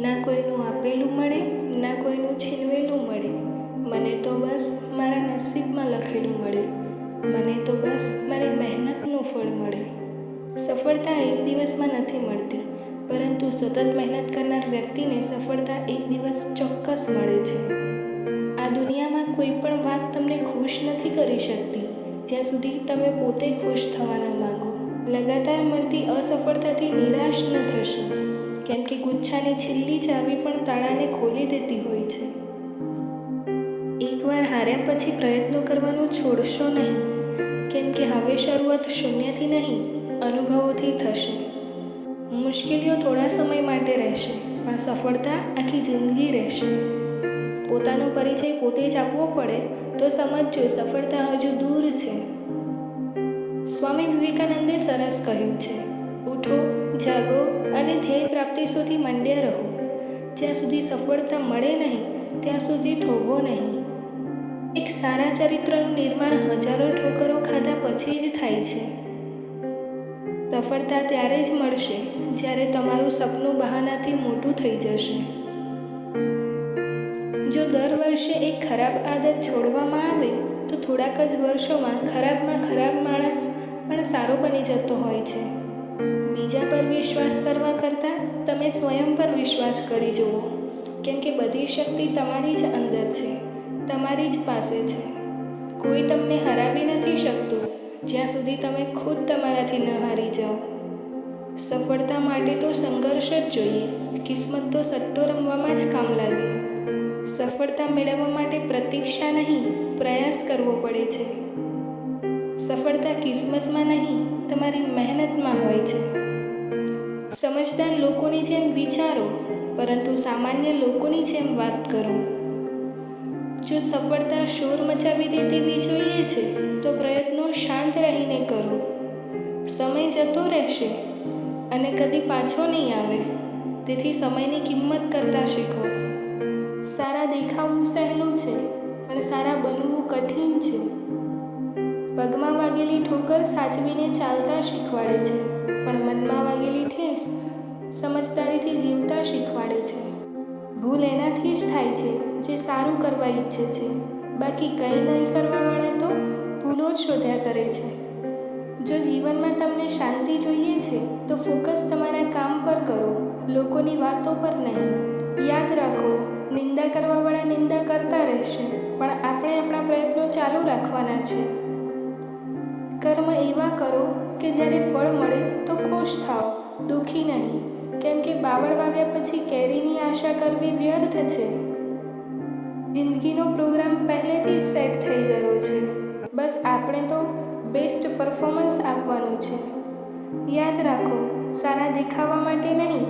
ના કોઈનું આપેલું મળે, ના કોઈનું છીનવેલું મળે. મને તો બસ મારા નસીબમાં લખેલું મળે. મને તો બસ મારી મહેનતનું ફળ મળે. સફળતા એક દિવસમાં નથી મળતી, પરંતુ સતત મહેનત કરનાર વ્યક્તિને સફળતા એક દિવસ ચોક્કસ મળે છે. આ દુનિયામાં કોઈ પણ વાત તમને ખુશ નથી કરી શકતી જ્યાં સુધી તમે પોતે ખુશ થવા ન માંગો. લગાતાર મળતી અસફળતાથી નિરાશ ન થશો, કેમ કે ગુચ્છાની છેલ્લી ચાવી પણ તાળાને ખોલી દેતી હોય છે. એકવાર હાર્યા પછી પ્રયત્નો કરવાનું છોડશો નહીં, કેમ કે હવે શરૂઆત શૂન્યથી નહીં, અનુભવોથી થશે. મુશ્કેલીઓ થોડા સમય માટે રહેશે, પણ સફળતા આખી જિંદગી રહેશે. પોતાનો પરિચય પોતે જ આપવો પડે તો સમજજો સફળતા હજુ દૂર છે. સ્વામી વિવેકાનંદે સરસ કહ્યું છે, ઉઠો, જાગો અને ધ્યેય પ્રાપ્તિ સુધી મંડ્યા રહો. જ્યાં સુધી સફળતા મળે નહીં ત્યાં સુધી થોભો નહીં. એક સારા ચરિત્રનું નિર્માણ હજારો ઠોકરો ખાધા પછી જ થાય છે. સફળતા ત્યારે જ મળશે જ્યારે તમારું સપનું બહાનાથી મોટું થઈ જશે. જો દર વર્ષે એક ખરાબ આદત છોડવામાં આવે તો થોડાક જ વર્ષોમાં ખરાબમાં ખરાબ માણસ પણ સારો બની જતો હોય છે. બીજા પર વિશ્વાસ કરવા કરતાં તમે સ્વયં પર વિશ્વાસ કરી જુઓ, કેમ કે બધી શક્તિ તમારી જ અંદર છે, તમારી જ પાસે છે. કોઈ તમને હરાવી નથી શકતું જ્યાં સુધી તમે ખુદ તમારાથી ન હારી જાઓ. સફળતા માટે તો સંઘર્ષ જ જોઈએ, કિસ્મત તો સટ્ટો રમવામાં જ કામ લાગે. સફળતા મેળવવા માટે પ્રતીક્ષા નહીં, પ્રયાસ કરવો પડે છે. સફળતા કિસ્મતમાં નહીં, તમારી મહેનતમાં હોય છે. સમજદાર લોકોની જેમ વિચારો, પરંતુ સામાન્ય લોકોની જેમ વાત કરો. જો સફળતા શોર મચાવી દે તેવી જોઈએ છે તો પ્રયત્નો શાંત રહીને કરો. સમય જતો રહેશે અને કદી પાછો નહીં આવે, તેથી સમયની કિંમત કરતા શીખો. સારા દેખાવું સહેલું છે, પણ સારા બનવું કઠિન છે. પગમાં વાગેલી ઠોકર સાચવીને ચાલતા શીખવાડે છે, પણ મનમાં વાગેલી ઠેસ સમજદારીથી જીવતા શીખવાડે છે. ભૂલ એનાથી જ થાય છે જે સારું કરવા ઈચ્છે છે, બાકી કંઈ નહીં કરવાવાળા તો ભૂલો જ શોધ્યા કરે છે. જો જીવનમાં તમને શાંતિ જોઈએ છે તો ફોકસ તમારા કામ પર કરો, લોકોની વાતો પર નહીં. યાદ રાખો, નિંદા કરવાવાળા નિંદા કરતા રહેશે, પણ આપણે આપણા પ્રયત્નો ચાલુ રાખવાના છે. કર્મ એવા કરો કે જ્યારે ફળ મળે તો ખુશ થાઓ, દુઃખી નહીં, કેમ કે બાવળ વાવ્યા પછી કેરીની આશા કરવી વ્યર્થ છે. જિંદગીનો પ્રોગ્રામ પહેલેથી જ સેટ થઈ ગયો છે, બસ આપણે તો બેસ્ટ પરફોર્મન્સ આપવાનું છે. યાદ રાખો, સારા દેખાવા માટે નહીં